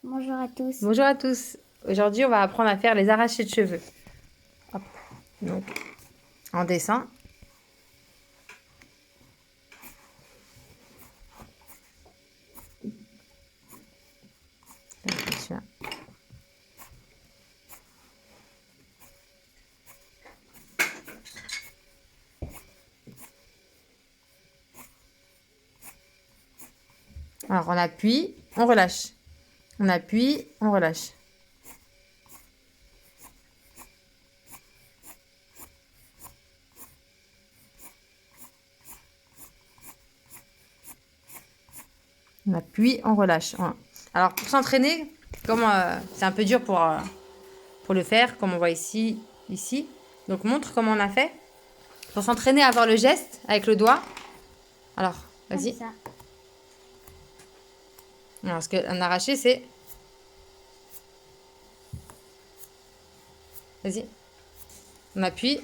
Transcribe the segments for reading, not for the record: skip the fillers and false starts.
Bonjour à tous. Bonjour à tous. Aujourd'hui, on va apprendre à faire les arrachés de cheveux. Hop. Donc, en dessin. Celui-là. Alors, on appuie, on relâche. On appuie, on relâche. On appuie, on relâche. Voilà. Alors, pour s'entraîner, comme c'est un peu dur pour le faire, comme on voit ici. Donc, montre comment on a fait. Pour s'entraîner à avoir le geste avec le doigt. Alors, vas-y. Comme ça. Alors, ce qu'un arraché, c'est... Vas-y. On appuie.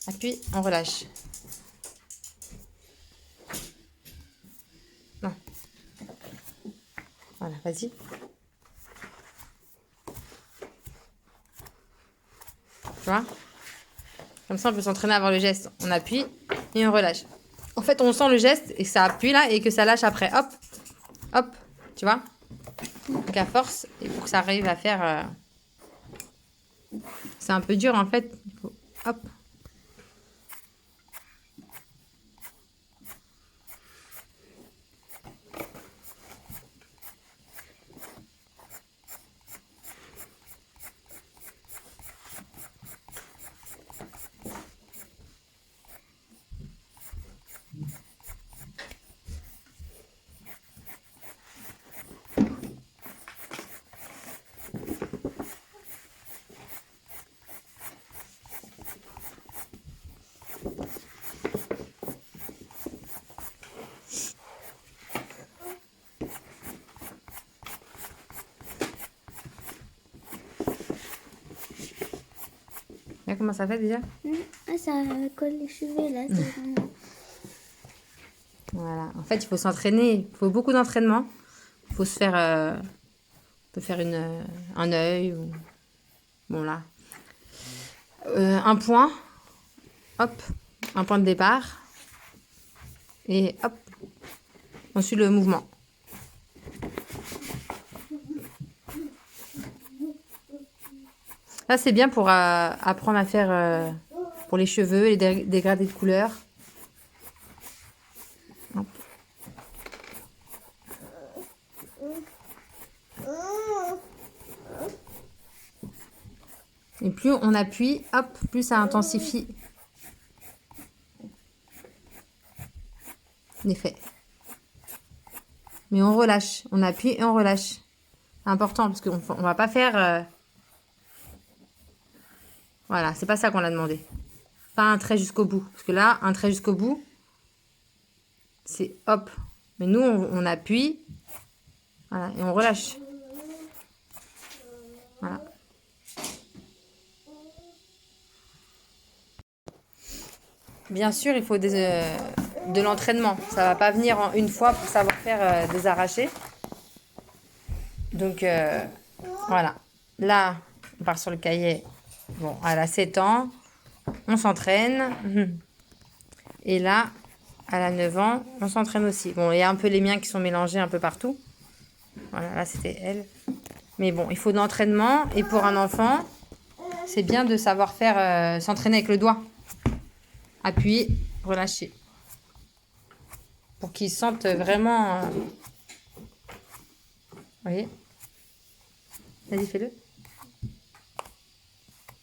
Appuie, on relâche. Non. Voilà, vas-y. Tu vois? Comme ça, on peut s'entraîner à avoir le geste. On appuie et on relâche. En fait, on sent le geste et que ça appuie là et que ça lâche après. Hop, hop, tu vois? Donc à force, et pour que ça arrive à faire... C'est un peu dur en fait. Il faut... Hop. Regarde comment ça fait déjà? Ah, ça colle les cheveux là. C'est vraiment... Voilà. En fait, il faut s'entraîner. Il faut beaucoup d'entraînement. Il faut se faire... On peut faire un œil. Ou... Bon là. Un point. Hop. Un point de départ. Et hop. Ensuite le mouvement. Là, c'est bien pour apprendre à faire pour les cheveux et les dégradés de couleur. Hop. Et plus on appuie, hop, plus ça intensifie l'effet. Mais on relâche, on appuie et on relâche. C'est important parce qu'on ne va pas faire... Voilà, c'est pas ça qu'on a demandé. Pas un trait jusqu'au bout. Parce que là, un trait jusqu'au bout, c'est hop. Mais nous, on appuie. Voilà, et on relâche. Voilà. Bien sûr, il faut de l'entraînement. Ça va pas venir en une fois pour savoir faire des arrachés. Donc, voilà. Là, on part sur le cahier. Bon, elle a 7 ans. On s'entraîne. Et là, elle a 9 ans. On s'entraîne aussi. Bon, il y a un peu les miens qui sont mélangés un peu partout. Voilà, là, c'était elle. Mais bon, il faut de l'entraînement. Et pour un enfant, c'est bien de savoir faire s'entraîner avec le doigt. Appuyer, relâcher. Pour qu'ils sentent vraiment... Vous voyez? Vas-y, fais-le.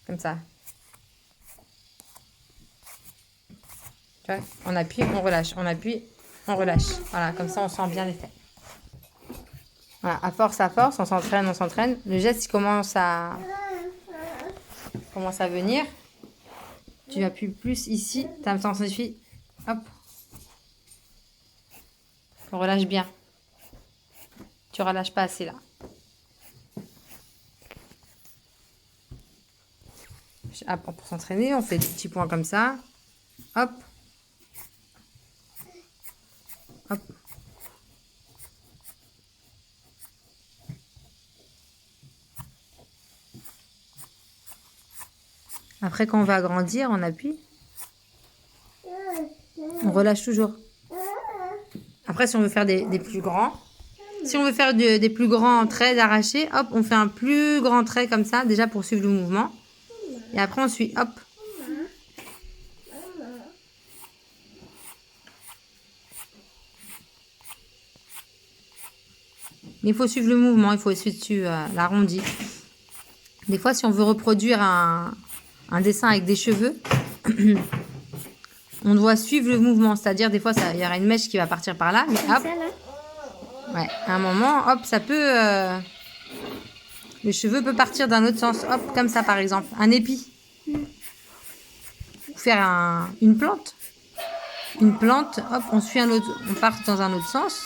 Comme ça. Tu vois, on appuie, on relâche. On appuie, on relâche. Voilà, comme ça, on sent bien l'effet. Voilà, à force, on s'entraîne, on s'entraîne. Le geste, il commence à venir. Tu appuies plus ici, tu intensifies. Hop. On relâche bien. Tu relâches pas assez là. Pour s'entraîner, on fait des petits points comme ça. Hop. Hop. Après, quand on va agrandir, on appuie. On relâche toujours. Après, si on veut faire des plus grands, si on veut faire des plus grands traits d'arraché, hop, on fait un plus grand trait comme ça, déjà pour suivre le mouvement. Et après, on suit, hop. Mais il faut suivre le mouvement, il faut suivre l'arrondi. Des fois, si on veut reproduire un dessin avec des cheveux, on doit suivre le mouvement. C'est-à-dire, des fois, il y aura une mèche qui va partir par là, mais hop. Ouais, à un moment, hop, ça peut... le cheveu peut partir d'un autre sens. Hop, comme ça, par exemple. Un épi. Ou faire une plante. Une plante, hop, on suit on part dans un autre sens.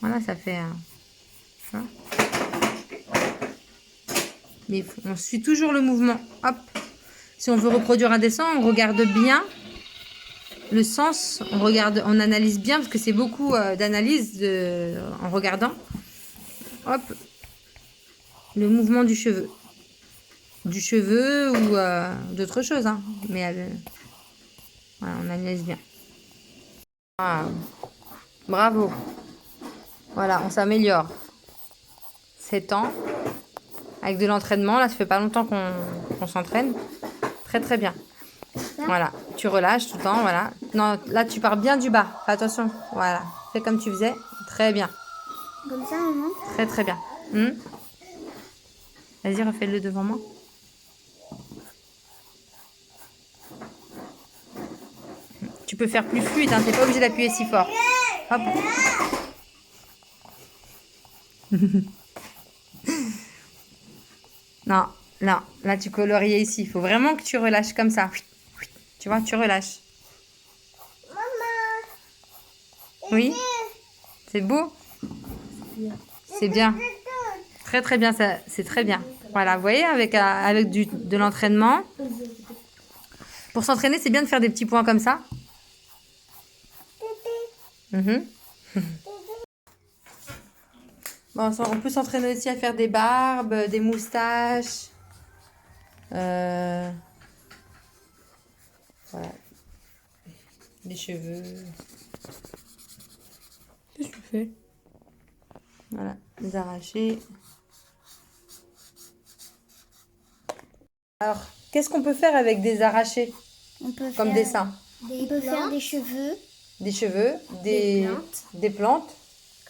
Voilà, ça fait... voilà. Mais on suit toujours le mouvement. Hop. Si on veut reproduire un dessin, on regarde bien le sens. On analyse bien parce que c'est beaucoup d'analyse en regardant. Hop. Le mouvement du cheveu. Du cheveu ou d'autres choses. Hein. Mais voilà, on analyse bien. Ah, bravo. Voilà, on s'améliore. 7 ans. Avec de l'entraînement, là, ça fait pas longtemps qu'on s'entraîne. Très, très bien. Voilà, tu relâches tout le temps, voilà. Non, là, tu pars bien du bas. Fais attention, voilà. Fais comme tu faisais. Très bien. Comme ça, maman. Très, très bien. Vas-y, refais-le devant moi. Tu peux faire plus fluide, hein. T'es pas obligé d'appuyer si fort. Hop. Non, là, tu coloriais ici. Il faut vraiment que tu relâches comme ça. Tu vois, tu relâches. Maman. Oui. C'est beau. C'est bien. Très, très bien. C'est très bien. Voilà, vous voyez, avec de l'entraînement. Pour s'entraîner, c'est bien de faire des petits points comme ça. Bon, on peut s'entraîner aussi à faire des barbes, des moustaches. Voilà. Des cheveux. Qu'est-ce que tu fais? Voilà, des arrachés. Alors, qu'est-ce qu'on peut faire avec des arrachés On peut comme dessin? On peut faire des cheveux. Des cheveux, des plantes.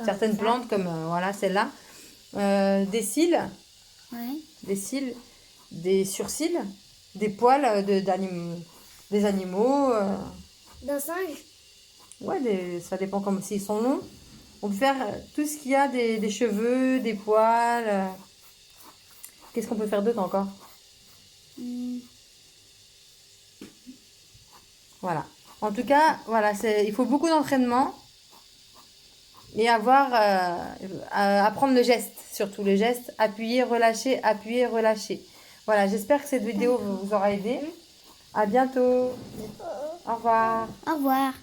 Certaines ça. plantes comme voilà celle-là. Des cils. Ouais. Des cils. Des surcils. Des poils des animaux. D'un singe. Ouais, ça dépend comme s'ils sont longs. On peut faire tout ce qu'il y a des cheveux, des poils. Qu'est-ce qu'on peut faire d'autre encore? Voilà. En tout cas, voilà, il faut beaucoup d'entraînement et apprendre le geste, surtout le geste, appuyer, relâcher, appuyer, relâcher. Voilà, j'espère que cette vidéo vous aura aidé. À bientôt. Au revoir. Au revoir.